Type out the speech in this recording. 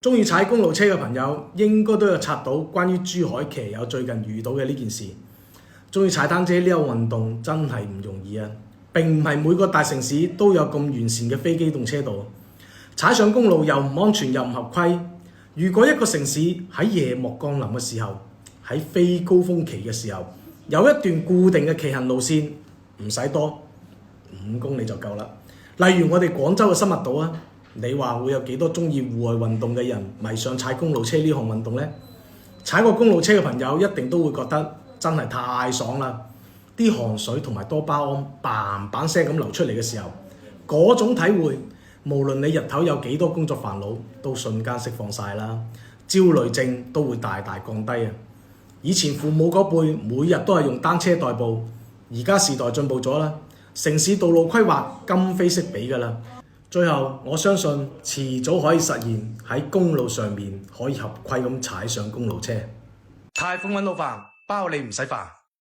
中意踩公路車嘅朋友應該都有刷到關於珠海騎友最近遇到嘅呢件事。中意踩單車呢個運動真係唔容易啊！並唔係每個大城市都有咁完善嘅非機動車道，踩上公路又唔安全又唔合規。如果一個城市喺夜幕降臨嘅時候，喺非高峰期嘅時候，有一段固定嘅騎行路線，唔使多5公里就夠啦。例如我哋廣州嘅深密道啊，你話會有幾多中意戶外運動嘅人迷上踩公路車呢項運動呢？踩過公路車嘅朋友一定都會覺得真係太爽啦！啲汗水同埋多巴胺嘭聲咁流出嚟嘅時候，嗰種體會，無論你日頭有幾多工作煩惱，都瞬間釋放晒啦，焦慮症都會大大降低啊！以前父母嗰輩每日都係用單車代步，而家時代進步咗啦，城市道路規劃今非昔比㗎啦。最後我相信遲早可以實現喺公路上面可以合規咁踩上公路車。貸款揾老煩，包你唔使煩。